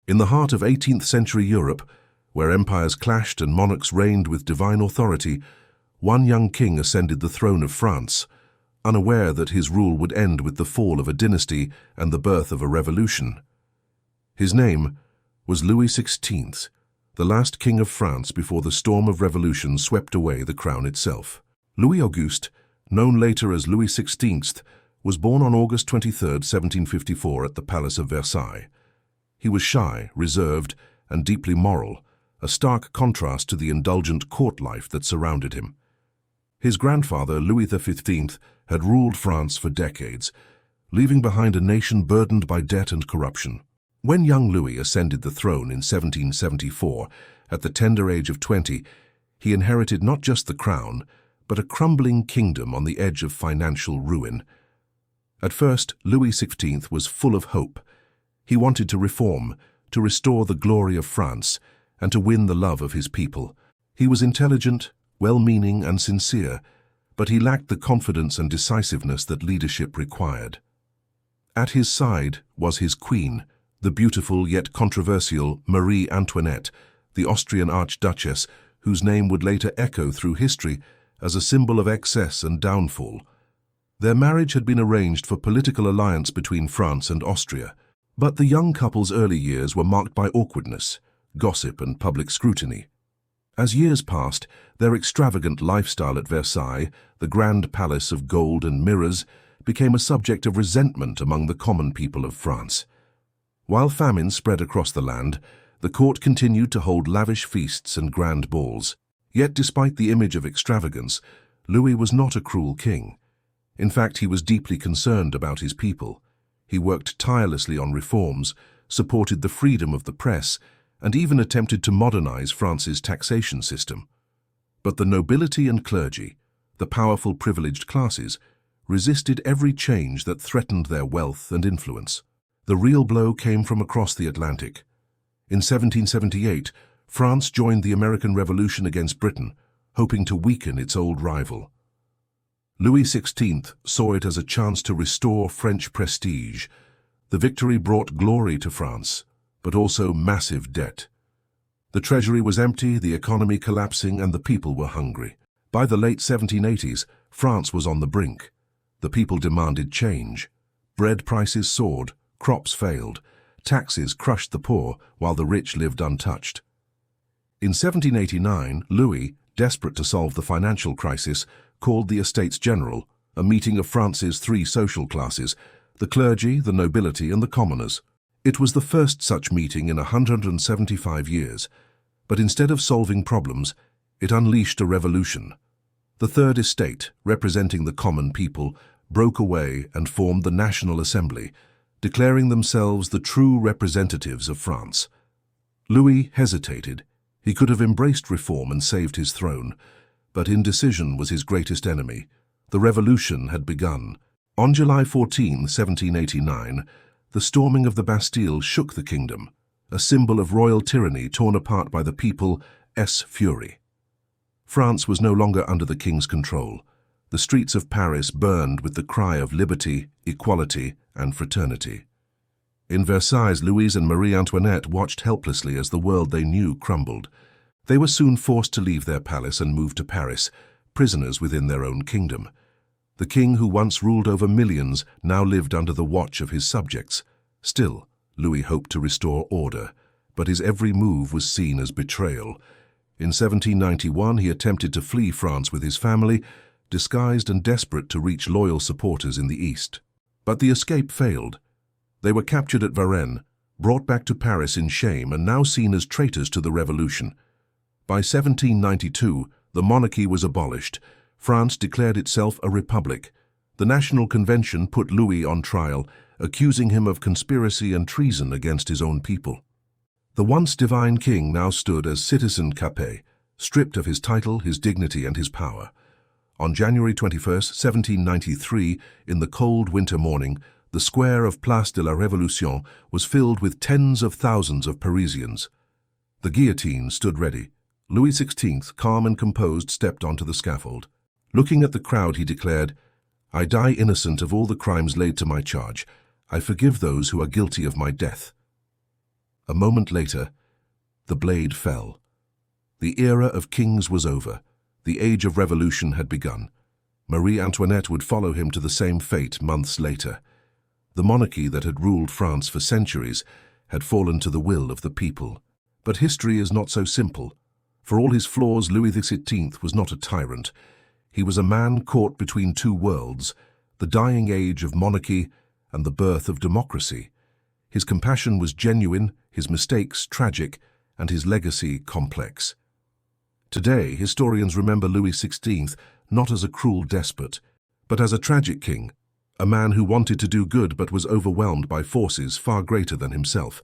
In the heart of 18th century Europe, where empires clashed and monarchs reigned with divine authority, one young king ascended the throne of France, unaware that his rule would end with the fall of a dynasty and the birth of a revolution. His name was Louis XVI, the last king of France before the storm of revolution swept away the crown itself. Louis Auguste, known later as Louis XVI, was born on August 23, 1754 at the Palace of Versailles. He was shy, reserved, and deeply moral, a stark contrast to the indulgent court life that surrounded him. His grandfather, Louis XV, had ruled France for decades, leaving behind a nation burdened by debt and corruption. When young Louis ascended the throne in 1774, at the tender age of 20, he inherited not just the crown, but a crumbling kingdom on the edge of financial ruin. At first, Louis XVI was full of hope. He wanted to reform, to restore the glory of France, and to win the love of his people. He was intelligent, well-meaning, and sincere, but he lacked the confidence and decisiveness that leadership required. At his side was his queen, the beautiful yet controversial Marie Antoinette, the Austrian Archduchess, whose name would later echo through history as a symbol of excess and downfall. Their marriage had been arranged for political alliance between France and Austria, but the young couple's early years were marked by awkwardness, gossip, and public scrutiny. As years passed, their extravagant lifestyle at Versailles, the grand palace of gold and mirrors, became a subject of resentment among the common people of France. While famine spread across the land, the court continued to hold lavish feasts and grand balls. Yet despite the image of extravagance, Louis was not a cruel king. In fact, he was deeply concerned about his people. He worked tirelessly on reforms, supported the freedom of the press, and even attempted to modernize France's taxation system. But the nobility and clergy, the powerful privileged classes, resisted every change that threatened their wealth and influence. The real blow came from across the Atlantic. In 1778, France joined the American Revolution against Britain, hoping to weaken its old rival. Louis XVI saw it as a chance to restore French prestige. The victory brought glory to France, but also massive debt. The treasury was empty, the economy collapsing, and the people were hungry. By the late 1780s, France was on the brink. The people demanded change. Bread prices soared, crops failed, taxes crushed the poor while the rich lived untouched. In 1789, Louis, desperate to solve the financial crisis, called the Estates General, a meeting of France's three social classes, the clergy, the nobility, and the commoners. It was the first such meeting in 175 years, but instead of solving problems, it unleashed a revolution. The Third Estate, representing the common people, broke away and formed the National Assembly, declaring themselves the true representatives of France. Louis hesitated. He could have embraced reform and saved his throne, but indecision was his greatest enemy. The revolution had begun. On July 14, 1789, the storming of the Bastille shook the kingdom, a symbol of royal tyranny torn apart by the people's fury. France was no longer under the king's control. The streets of Paris burned with the cry of liberty, equality, and fraternity. In Versailles, Louise and Marie Antoinette watched helplessly as the world they knew crumbled. They were soon forced to leave their palace and move to Paris, prisoners within their own kingdom. The king who once ruled over millions now lived under the watch of his subjects. Still, Louis hoped to restore order, but his every move was seen as betrayal. In 1791, he attempted to flee France with his family, disguised and desperate to reach loyal supporters in the East. But the escape failed. They were captured at Varennes, brought back to Paris in shame, and now seen as traitors to the revolution. By 1792, the monarchy was abolished. France declared itself a republic. The National Convention put Louis on trial, accusing him of conspiracy and treason against his own people. The once divine king now stood as citizen capé, stripped of his title, his dignity, and his power. On January 21, 1793, in the cold winter morning, the square of Place de la Révolution was filled with tens of thousands of Parisians. The guillotine stood ready. Louis XVI, calm and composed, stepped onto the scaffold. Looking at the crowd, he declared, "I die innocent of all the crimes laid to my charge. I forgive those who are guilty of my death." A moment later, the blade fell. The era of kings was over. The age of revolution had begun. Marie Antoinette would follow him to the same fate months later. The monarchy that had ruled France for centuries had fallen to the will of the people. But history is not so simple. For all his flaws, Louis XVI was not a tyrant. He was a man caught between two worlds, the dying age of monarchy and the birth of democracy. His compassion was genuine, his mistakes tragic, and his legacy complex. Today, historians remember Louis XVI not as a cruel despot, but as a tragic king, a man who wanted to do good but was overwhelmed by forces far greater than himself.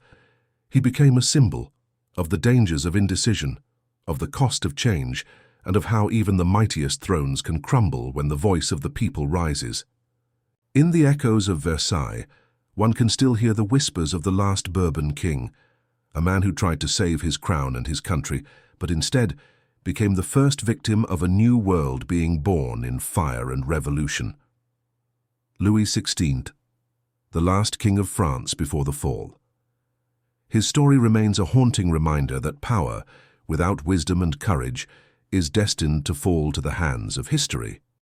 He became a symbol of the dangers of indecision, of the cost of change, and of how even the mightiest thrones can crumble when the voice of the people rises. In the echoes of Versailles, one can still hear the whispers of the last Bourbon king, a man who tried to save his crown and his country, but instead became the first victim of a new world being born in fire and revolution. Louis XVI, the last king of France before the fall. His story remains a haunting reminder that power, without wisdom and courage, is destined to fall to the hands of history.